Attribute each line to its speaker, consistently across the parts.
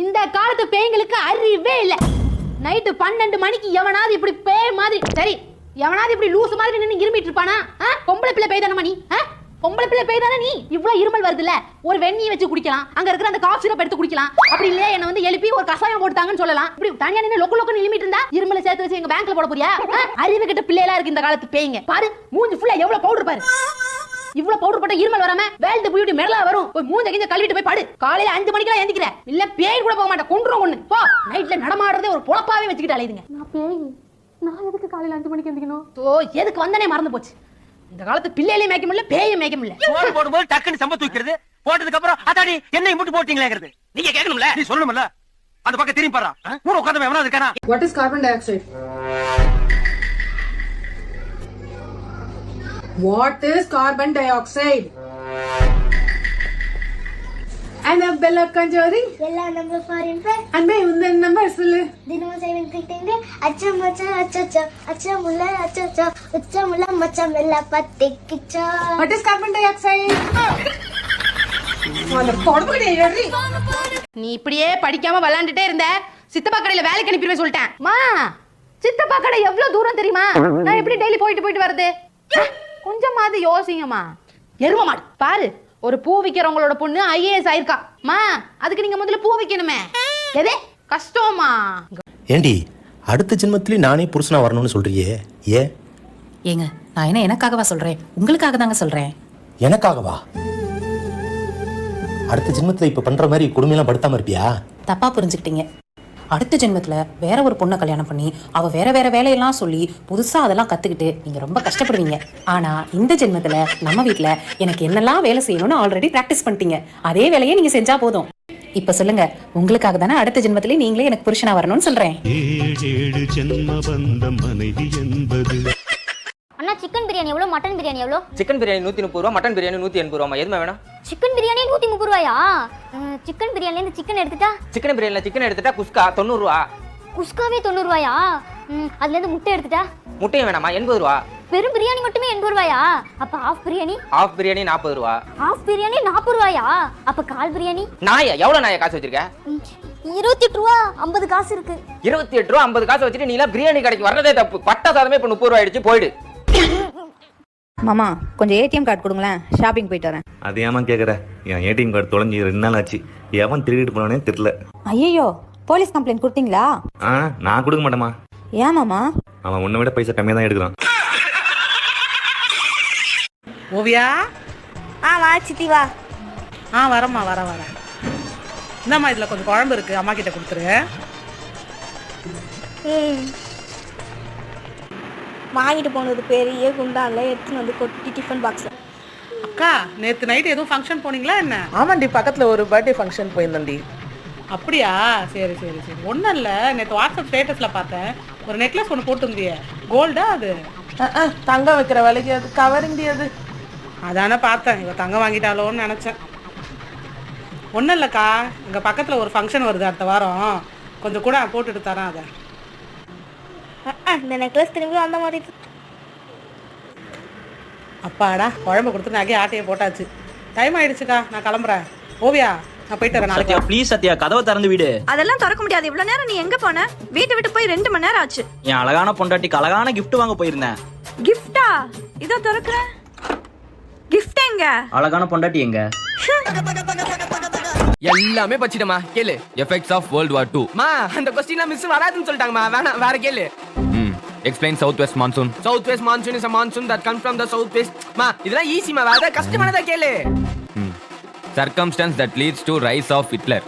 Speaker 1: இந்த காலத்து பேய்களுக்கு அறிவே இல்ல. நைட்டு 12 மணிக்கு எவனாவது இப்படி பேய் மாதிரி, சரி எவனாவது இப்படி லூசு மாதிரி நின்னு இருமிட்டு இருப்பானா? பொம்பளை பிள்ளை பேய் தானே நீ? பொம்பளை பிள்ளை பேய் தானே நீ? இவ்வளவு இருமல் வருதுல்ல, ஒரு வெந்நீர் வச்சு குடிக்கலாம், அங்க இருக்கிற அந்த காஃப் சிரப் எடுத்து குடிக்கலாம். அப்படி இல்ல என்ன வந்து எழுப்பி ஒரு கசாயம் போட்டுட்டாங்கன்னு சொல்லலாம். இப்படி தனியா நின்னு லொக்கு லொக்குன்னு இருமிட்டு இருந்தா இருமலை சேர்த்து வச்சு எங்க பேங்க்ல போட போறியா? அறிவு கிட்ட பிள்ளைகளா இருக்கு இந்த காலத்து பேய்ங்க. பாரு மூஞ்சி ஃபுல்லா எவ்வளவு பவுடர் பாரு. இவ்வளவு பவுடர் போட்ட இருமல் வராம வேல்ட் பியூட்டி மெடலா வரும். போய் மூஞ்ச கிஞ்ச கழுவிட்டு போய் பாடு. காலையில 5 மணிக்கு எந்திக்கிற இல்ல பேய் கூட போக மாட்டேன், கொன்றும் ஒண்ணு போ. நைட்ல நடமாடுறதே ஒரு பொளப்பாவே வச்சுக்கிட்டு அலையுதுங்க. நான் பேய், நான் எதுக்கு காலையில 5 மணிக்கு எந்திக்கணும்? எதுக்கு வந்தனே மறந்து போச்சு. இந்த காலத்து பிள்ளையிலே மேய்க்க முடியல, பேயும் மேய்க்க முடியல.
Speaker 2: சோறு போடும்போது டக்குன்னு சம்ப தூக்கிறது, போட்டதுக்கு அப்புறம் அதாடி என்னை முட்டு போட்டீங்களேங்கிறது நீங்க கேட்கணும்ல, நீ சொல்லணும்ல. அந்த பக்கம் திரும்பி பாறா, ஊர உட்கார்ந்து எவனா இருக்கானா?
Speaker 3: What is carbon dioxide? What is carbon dioxide? Annabella Conjuring.
Speaker 4: எல்லா நம்பர் ஃபாரின் ஃப்ரெண்ட்.
Speaker 3: அண்ணே இந்த நம்பர் சொல்லு.
Speaker 4: தினமும் சேவன் கிட்டங்க அச்சா மச்சான் அச்சச்சா அச்சா முல்ல அச்சச்சா அச்சா முல்ல மச்சான் வெல்ல பத்திக்கிச்சா.
Speaker 3: What is carbon dioxide? அந்த பொடுபடி ஏறி.
Speaker 1: நீ இப்படியே படிக்காம விளையாண்டுட்டே இருந்த, சித்தப்பா கடையில வேலைக்கு அனுப்பிடுவே சொல்லிட்டேன். மா சித்தப்பா கடை எவ்வளவு தூரம் தெரியுமா? நான் எப்படி டெய்லி போயிட்டு வருது? கொஞ்சமாவது யோசிங்கம்மா. எரும மாடு பாரு, ஒரு பூ விக்கிறவங்களோட பொண்ணு IAS ஆயிருக்கா. மா அதுக்கு நீங்க முதல்ல பூ விக்கணுமே, எதே கஷ்டமா?
Speaker 5: ஏண்டி அடுத்த ஜென்மத்திலே நானே புருஷனா வரணும்னு சொல்றியே, ஏன்?
Speaker 6: ஏங்க நான் என்ன எனக்காகவா சொல்றேன், உங்களுக்காக தாங்க சொல்றேன்.
Speaker 5: எனக்காகவா? அடுத்த ஜென்மத்துல இப்ப பண்ற மாதிரி கொடுமையெல்லாம் படுத்தாம இருப்பியா?
Speaker 6: தப்பா புரிஞ்சுக்கிட்டீங்க. அடுத்த ஜென்மத்துல வேற ஒரு பொண்ணை கல்யாணம் பண்ணி அவ வேற வேற வேலையெல்லாம் சொல்லி புதுசா அதெல்லாம் கத்துக்கிட்டு நீங்க ரொம்ப கஷ்டப்படுவீங்க. ஆனா இந்த ஜென்மத்துல நம்ம வீட்டுல எனக்கு என்னெல்லாம் வேலை செய்யணும்னு ஆல்ரெடி பிராக்டிஸ் பண்ணிட்டீங்க. அதே வேலையை நீங்க செஞ்சா போதும். இப்ப சொல்லுங்க, உங்களுக்காக தானே அடுத்த ஜென்மத்திலே நீங்களே எனக்கு புருஷனா வரணும்னு சொல்றேன்.
Speaker 4: அண்ணா சிக்கன் பிரியாணி எவ்வளவு, மட்டன் பிரியாணி எவ்வளவு?
Speaker 7: சிக்கன் பிரியாணி 130 ரூபா, மட்டன் பிரியாணி 180 ரூபா. எதுமா வேணும்?
Speaker 4: சிக்கன் பிரியாணி 130 ரூபாயா? சிக்கன் பிரியாணில இருந்து சிக்கன் எடுத்துட்டா?
Speaker 7: சிக்கன் பிரியாணில சிக்கன் எடுத்துட்டா குஸ்கா 90 ரூபா.
Speaker 4: குஸ்காவே 90 ரூபாயா? அதுல இருந்து முட்டை எடுத்துட்டா?
Speaker 7: முட்டையும் வேணாமா? 80 ரூபா.
Speaker 4: வெறும் பிரியாணி மட்டுமே 80 ரூபாயா? அப்ப ஹாஃப் பிரியாணி?
Speaker 7: ஹாஃப் பிரியாணி 40 ரூபா.
Speaker 4: ஹாஃப் பிரியாணி 40 ரூபாயா? அப்ப கால் பிரியாணி?
Speaker 7: நாயா எவ்வளவு நாயா காசு வச்சிருக்க?
Speaker 4: 28 ரூபா 50 காசு இருக்கு.
Speaker 7: 28 ரூபா 50 காசு வச்சுட்டு நீ எல்லாம் பிரியாணி கடைக்கு வர்றதே தப்பு. பட்டா சாதமே இப்ப 30 ரூபா ஆயிடுச்சு, போயிடு.
Speaker 8: மாமா கொஞ்சம் ATM கார்டு கொடுங்களேன், ஷாப்பிங் போயிட்டு வரேன்.
Speaker 9: அது ஏமா கேட்குற? என் ATM கார்டு தொலைஞ்சி 2 நாள் ஆச்சு. எவன் திருடிட்டு போனானே தெரியல.
Speaker 8: ஐயோ போலீஸ் கம்ப்ளைண்ட் கொடுத்தீங்களா?
Speaker 9: நான் கொடுக்க மாட்டேமா.
Speaker 8: ஏன் மாமா?
Speaker 9: அவன் உன்னை விட பைசா கம்மியாக தான் எடுக்கிறான்.
Speaker 3: ஓவியா
Speaker 4: வா சித்தி வா.
Speaker 3: வரமா வர என்னம்மா இதுல கொஞ்சம் குழம்பு இருக்கு, அம்மா கிட்ட கொடுத்துரு.
Speaker 4: வாங்கிட்டு போனது பெரிய குண்டான்ல எடுத்துன்னு வந்து கொட்டி டிஃபன் பாக்ஸ்.
Speaker 3: அக்கா நேத்து நைட் எதுவும் ஃபங்க்ஷன் போனீங்களா என்ன? ஆமாண்டி, பக்கத்துல ஒரு பர்த்டே ஃபங்க்ஷன் போயிருந்தேன்டி. அப்படியா? சரி சரி சரி. ஒன்றும் இல்லை, நேற்று வாட்ஸ்அப் ஸ்டேட்டஸ்ல பார்த்தேன், ஒரு நெக்லஸ் ஒன்று போட்டுருந்தியே, கோல்டா அது? தங்கம் வைக்கிற வேலைக்கு அது கவரிண்டி அது. அதானே பார்த்தேன், இவ தங்கம் வாங்கிட்டாலோன்னு நினச்சேன். ஒன்றும் இல்லைக்கா, இங்கே பக்கத்தில் ஒரு ஃபங்க்ஷன் வருது அடுத்த வாரம், கொஞ்சம் கூட போட்டுட்டு தரேன் அதை.
Speaker 4: இந்த நெக்லஸ் திரும்பி அந்த மாதிரி.
Speaker 3: அப்பாடா குழம்பு கொடுத்து நகையை ஆட்டையை போட்டாச்சு. டைம் ஆயிடுச்சுக்கா, நான் கிளம்புறேன். ஓவியா நான் போயிட்டு வரேன்.
Speaker 2: சத்யா ப்ளீஸ் சத்யா, கதவை திறந்து விடு.
Speaker 8: அதெல்லாம் திறக்க முடியாது. இவ்வளவு நேரம் நீ எங்க போன? வீட்டை விட்டு போய் 2 மணி நேரம் ஆச்சு.
Speaker 2: என் அழகான பொண்டாட்டிக்கு அழகான gift வாங்க போயிருந்தேன்.
Speaker 8: கிஃப்டா? இதோ திறக்கிறேன். கிஃப்ட் எங்க?
Speaker 2: அழகான பொண்டாட்டி எங்க?
Speaker 7: எல்லாமே பச்சிட்டமா கேளு. Effects of world war 2. மா அந்த क्वेश्चनலாம் மிஸ் வராதுன்னு சொல்லிட்டாங்கமா. வேற கேளு. Explain southwest monsoon. Southwest monsoon is a monsoon that comes from the southwest. மா இதெல்லாம் ஈஸி மா, வேற கஷ்டமானதா கேளு. Circumstance that leads to rise of Hitler.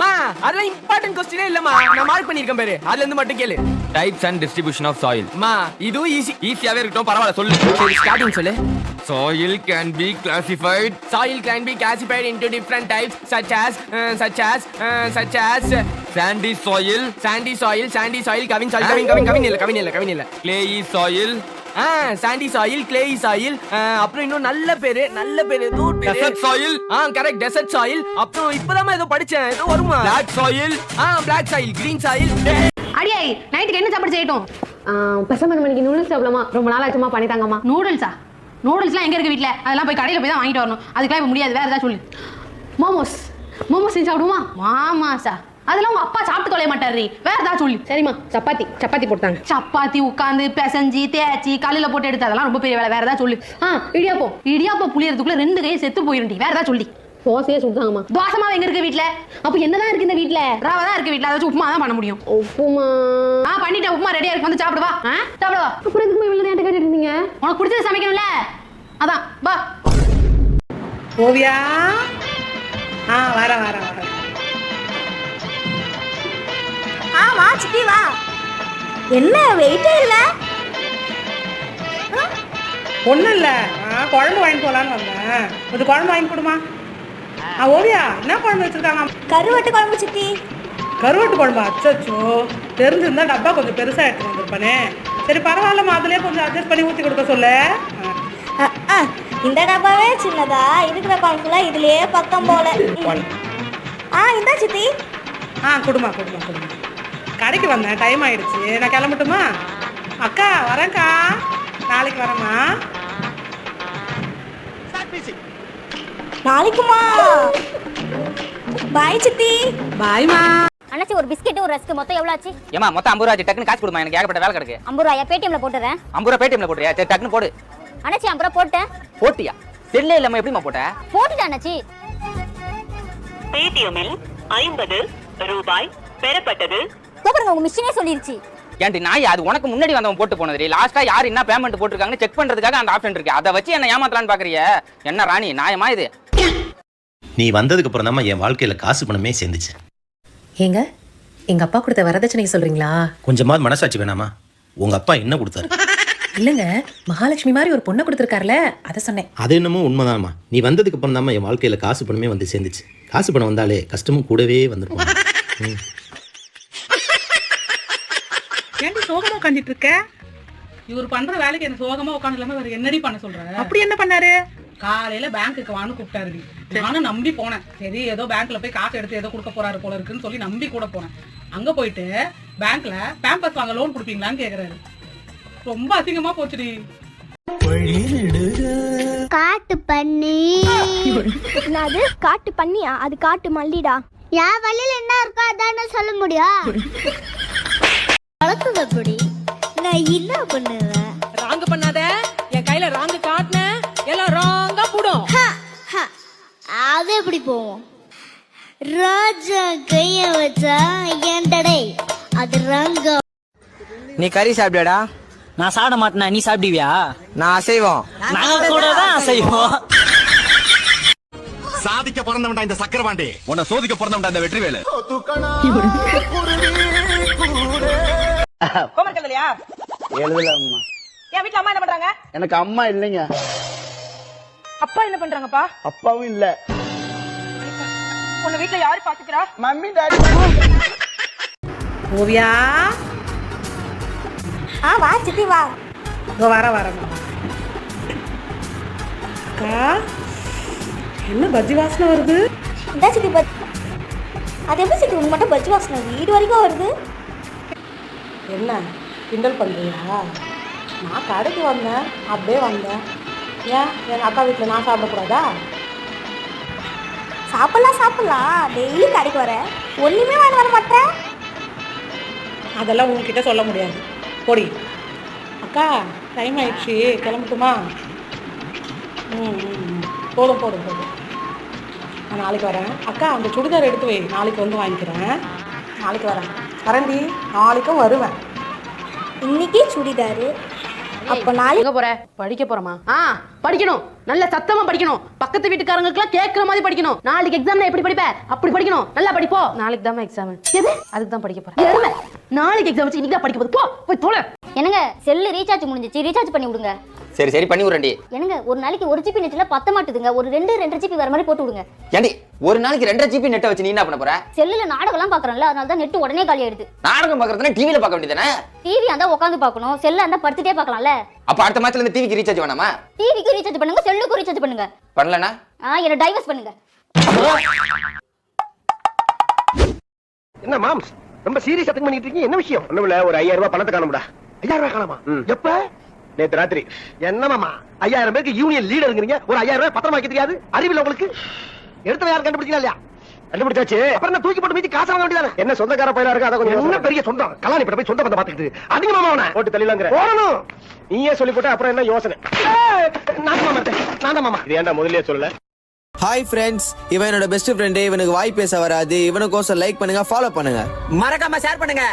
Speaker 7: மா அதெல்லாம் இம்பார்ட்டன்ட் क्वेश्चनே இல்லமா, நான் மார்க் பண்ணிருக்கேன் பாரு, அதுல இருந்து மட்டும் கேளு. Types and distribution of soil. மா இது ஈஸியாவே இருக்கட்டும், பரவாயில்ல சொல்லு. சரி ஸ்டார்டிங் சொல்லு. Soil can be classified. Soil can be classified into different types such as sandy soil, Kavin இல்ல clayey soil, sandy soil, clayey soil, அப்புறம் இன்னும் நல்ல பேரு ஏதோ desert soil, correct desert soil. அப்புறம் இப்போதான் ஏதோ படிச்சேன், ஏதோ வருமா black soil, black soil, green soil.
Speaker 1: அடியாய் நைட்டுக்கு என்ன சாப்பாடு செய்யட்டும்? பெசமன் மணிக்கு நூடுல்ஸ் சாப்பிடலாமா? ரொம்ப நாள் ஆச்சுமா, பண்ணி தாங்கம்மா. நூடுல்ஸா? நூடுல்ஸ்லாம் எங்க இருக்கு வீட்ல? அதெல்லாம் போய் கடையில போய் தான் வாங்கிட்டு வரணும். அதுக்கெல்லாம் இப்ப முடியாது. வேற ஏதாவது சொல்லு. மோமோஸ் செஞ்சு சாப்பிடுமா? மாமாசா அதெல்லாம் உங்க அப்பா சாப்பிட்டு தொலைய மாட்டாரு. வேற ஏதாவது சொல்லு. சரிம்மா, சப்பாத்தி போட்டாங்க. சப்பாத்தி உட்காந்து பிசைஞ்சி தேய்ச்சி கல்லுல போட்டு எடுத்து அதெல்லாம் ரொம்ப பெரிய வேலை. வேற ஏதாவது சொல்லு. இடியாப்பம் புளியறதுக்குள்ள 2 கையும் செத்து போயிருண்டி. வேற ஏதாவது சொல்லி. தோசையே சுட்டாங்கம்மா. தோசைமாவு எங்க இருக்கு வீட்ல? அப்ப என்னதான் இருக்கு இந்த வீட்ல? ரவை தான் இருக்கு வீட்ல. அதாச்சும் உப்புமா தான் பண்ண முடியும். உப்புமா பண்ணிட்டேன். உப்புமா ரெடியா இருக்கு. வந்து சாப்பிடுவா. சாப்பிடுவா. அப்புறம் எதுக்கு இவ்வளவு நேரம் கேட்டுட்டு இருந்தீங்க? உனக்கு பிடிச்சது சமைக்கணும்ல, அதான் வா.
Speaker 3: ஓவியா வர
Speaker 4: வா சித்தி வா. என்ன வெயிட்டே இல்ல?
Speaker 3: ஒண்ணும் இல்ல, குழம்பு வாங்கி போலான்னு வந்தேன். கொஞ்சம் குழம்பு வாங்கி கொடுமா. ஓவியா, என்ன குழம்பு வச்சிருக்காங்க?
Speaker 4: கருவாட்டு குழம்பு சித்தி.
Speaker 3: கருவாட்டு குழம்பா? அச்சோ, தெரிஞ்சிருந்தா டப்பா கொஞ்சம் பெருசா எடுத்து வந்திருப்பானே. சரி பரவாயில்லம்மா, அதுலயே கொஞ்சம் அட்ஜஸ்ட் பண்ணி ஊத்தி கொடுக்க சொல்லு.
Speaker 4: இந்த டப்பாவே சின்னதா இருக்கிற குழம்புல இதுலயே பக்கம் போல. இந்த சித்தி.
Speaker 3: கொடுமா. கடைக்கு வந்தேன், டைம் ஆயிடுச்சு, நான் கிளம்பட்டுமா? அக்கா வரேன்க்கா, நாளைக்கு வரேம்மா.
Speaker 4: நாளைக்குமா? பாய் சித்தி.
Speaker 3: பாய்மா.
Speaker 4: அண்ணாச்சி, ஒரு பிஸ்கெட் ஒரு ரஸ்க் மொத்தம் எவ்வளவு ஆச்சு?
Speaker 2: ஏமா மொத்தம் 50 ரூபா ஆச்சு. டக்குனு காசு கொடுமா, எனக்கு ஏகப்பட்ட வேலை கிடக்கு.
Speaker 4: 50 ரூபாயா? பேடிஎம்ல போட்டுறேன்.
Speaker 2: 50 ரூபா பேடிஎம்ல போடுறியா? சரி டக்குனு போடு.
Speaker 4: அண்ணாச்சி 50 ரூபா போட்டேன்.
Speaker 2: போட்டியா? செல்லே இல்லாம எப்படிமா போட்ட?
Speaker 4: போட்டுட்டேன் அண்ணாச்சி.
Speaker 10: பேடிஎம்மில் 50 ரூபாய் பெறப்பட்டது.
Speaker 4: கூப்பிடுங்க, உங்க மிஷினே சொல்லிருச்சு.
Speaker 2: ஏன்டி நாய், அது உனக்கு முன்னாடி வந்தவன் போட்டு போனது. லாஸ்டா யார் என்ன பேமெண்ட் போட்டுருக்காங்கன்னு செக் பண்றதுக்காக அந்த ஆப்ஷன் இருக்கு. அதை வச்சு என்ன ஏமாத்தலான்னு பாக்குறிய? என்ன ராணி நியாயமா இது?
Speaker 5: நீ வந்ததுக்கு அப்புறம் தான் என் வாழ்க்கையில காசு பணமே சேர்ந்துச்சு.
Speaker 6: ஏங்க, எங்க அப்பா கொடுத்த வரதட்சணை சொல்றீங்களா?
Speaker 5: கொஞ்சமாவது மனசாட்சி வேணாமா? உங்க அப்பா என்ன கொடுத்தாரு?
Speaker 6: இல்லங்க, மகாலட்சுமி மாதிரி ஒரு பொண்ணை கொடுத்துருக்காருல, அதை சொன்னேன்.
Speaker 5: அது என்னமோ உண்மைதாம்மா. நீ வந்ததுக்கு அப்புறம் தான் என் வாழ்க்கையில காசு பணமே வந்து சேர்ந்துச்சு. காசு பணம் வந்தாலே கஷ்டமும் கூடவே வந்துருக்கும்.
Speaker 3: ஏன்டி சோகமா உட்காந்துட்டு இருக்க? இவர் பண்ற வேலைக்கு என்ன சோகமா உட்காந்து இல்லாம வேற என்னடி பண்ண சொல்ற? அப்படி என்ன பண்ணாரு? காலையில பேங்க்குக்கு வான்னு கூப்பிட்டாரு. நானும் நம்பி போனேன். சரி ஏதோ பேங்க்ல போய் காசு எடுத்து ஏதோ கொடுக்க போறாரு போல இருக்குன்னு சொல்லி நம்பி கூட போனேன். அங்க போயிட்டு பேங்க்ல பேம்பர்ஸ் வாங்க லோன் கொடுப்பீங்களான்னு கேக்குறாரு. ரொம்ப அசிங்கமா போச்சுடி.
Speaker 4: காட்டு பண்ணி. அது காட்டு பண்ணியா? அது காட்டு மல்லிடா. என் வழியில என்ன இருக்கோ அதானே சொல்ல முடியும். வளர்த்தது எப்படி? நான் என்ன பண்ணுவேன்?
Speaker 6: ராங்கு பண்ணாத. என் கையில ராங்கு காட்டுன எல்லாம் ராங்கா போடும்.
Speaker 4: அது எப்படி போவோம்? ராஜா கைய வச்சா ஏண்டடே அது ராங்க.
Speaker 2: நீ கறி சாப்பிடுடா?
Speaker 11: நான் சாப்பிட மாட்டேனா? நீ சாப்பிடுவியா?
Speaker 2: நான் அசைவோம்.
Speaker 11: நாங்க கூட தான் அசைவோம்.
Speaker 12: சாதிக்க பிறந்தவன்டா இந்த சக்கரவாண்டி, உன்னை சோதிக்க பிறந்தவன்டா இந்த வெற்றிவேலு.
Speaker 11: ஹோம்வொர்க் எழுதலையா?
Speaker 13: எழுதலம்மா.
Speaker 11: என் வீட்ல அம்மா என்ன பண்றாங்க?
Speaker 13: எனக்கு அம்மா இல்லைங்க.
Speaker 11: அப்பா என்ன பண்றாங்கப்பா?
Speaker 13: அப்பாவும் இல்ல.
Speaker 11: உன்னை வீட்ல யாரு பாத்துக்கிறா?
Speaker 13: Mummy daddy.
Speaker 3: ஓவியா
Speaker 4: வா சித்தி வா.
Speaker 3: வரேன். அக்கா, என்ன பஜ்ஜி வாசனை வருது?
Speaker 4: இந்த சித்தி பஜ்ஜி. அது எப்படி சித்தி உனக்கு மட்டும் பஜ்ஜி வாசனை வீடு வரைக்கும் வருது?
Speaker 3: என்ன கிண்டல் பண்றியா? நான் கடைக்கு வந்தேன், அப்படியே வந்தேன். ஏன் என் அக்கா வீட்டில் நான் சாப்பிடக்கூடாதா?
Speaker 4: சாப்பிடலாம். டெய்லி கடைக்கு வர ஒண்ணுமே வாங்க வர மாட்டேன்.
Speaker 3: அதெல்லாம் உங்ககிட்ட சொல்ல முடியாது. போடி. அக்கா டைம் ஆயிடுச்சு, கிளம்பட்டுமா? போதும். நான் நாளைக்கு வரேன். அக்கா அந்த சுடிதார் எடுத்து வை, நாளைக்கு வந்து வாங்கிக்கிறேன். நாளைக்கு வரேன்டி. நாளைக்கும் வருவேன்.
Speaker 4: இன்னைக்கு சுடிதாரு, அப்ப நாளைக்கு
Speaker 1: போற? படிக்க போறமா? படிக்கணும். நல்ல சத்தமா படிக்கணும். பக்கத்து வீட்டுக்காரங்களுக்குலாம் கேட்கற மாதிரி படிக்கணும். நாளைக்கு எக்ஸாம்ல எப்படி படிப்ப அப்படி படிக்கணும். நல்லா படிப்போ. நாளைக்கு தான் எக்ஸாம். எது? அதுக்கு தான் படிக்க போறேன். நாளைக்கு எக்ஸாம் வச்சு இன்னைக்கு தான் படிக்க போகுது. போய் தோல.
Speaker 4: என்னங்க செல்லு ரீசார்ஜ் முடிஞ்சிச்சு, ரீசார்ஜ் பண்ணி விடுங்க.
Speaker 2: சரி பண்ணி விடுறேன்டி.
Speaker 4: என்னங்க ஒரு நாளைக்கு 1 GB நெட்ல பத்த மாட்டுதுங்க. ஒரு 2 GB வர மாதிரி போட்டு விடுங்க.
Speaker 2: ஏண்டி ஒரு நாளைக்கு 2.5 GB நெட் வச்சு நீ என்ன பண்ண போற?
Speaker 4: செல்லுல நாடகம்லாம் பாக்குறேன்ல, அதனால தான் நெட் உடனே காலி ஆயிடுது.
Speaker 2: நாடகம் பாக்குறதுனா டிவில பார்க்க வேண்டியதானே?
Speaker 4: டிவி அந்த உட்கார்ந்து பார்க்கணும், செல்ல அந்த படுத்துட்டே பார்க்கலாம்ல.
Speaker 2: அப்ப அடுத்த மாசத்துல இந்த டிவிக்கு ரீசார்ஜ் வேணாமா?
Speaker 4: டிவிக்கு ரீசார்ஜ் பண்ணுங்க, செல்லுக்கு ரீசார்ஜ் பண்ணுங்க.
Speaker 2: பண்ணலனா
Speaker 4: என்ன டைவர்ஸ் பண்ணுங்க.
Speaker 12: என்ன மாம்ஸ் ரொம்ப சீரியஸா திங்க் பண்ணிட்டு இருக்கீங்க? என்ன விஷயம்? ஒண்ணுமில்ல, ஒரு 5000 ரூபாய் பணத்தை காணும்டா. 5000 ரூபாய் காணுமா? எப்ப?
Speaker 2: நேத்து ராத்திரி என்ன மாமா 5000 பேருக்கு யூனியன் லீடருங்கிறீங்க, ஒரு 5000 ரூபாய் பத்திரமா வைக்க தெரியாது? அறிவில்லை உங்களுக்கு? எடுத்து யாரும் கண்டுபிடிச்சா இல்லையா? கண்டுபிடிச்சாச்சு. அப்புறம் என்ன தூக்கி போட்டு மீதி காசு வாங்க வேண்டியதானே? என்ன சொந்தக்கார பையலா இருக்கு, அத கொஞ்சம் என்ன பெரிய சொந்தம் கலாணி போய் சொந்த பந்த பாத்துக்கிட்டு அதிக மாமா அவனை போட்டு தள்ளிலாங்கற போறணும். நீயே சொல்லி போட்ட அப்புறம் என்ன யோசனை? நான் மாமா நான் தான் மாமா. இது ஏன்டா முதல்லயே சொல்லல?
Speaker 14: ஹாய் ஃப்ரெண்ட்ஸ், இவன் என்னோட பெஸ்ட் ஃப்ரெண்டு. இவனுக்கு வாய் பேச வராது. இவனுக்கோசம் லைக் பண்ணுங்க, ஃபாலோ பண்ணுங்க,
Speaker 7: மறக்காம ஷேர் பண்ணுங்க.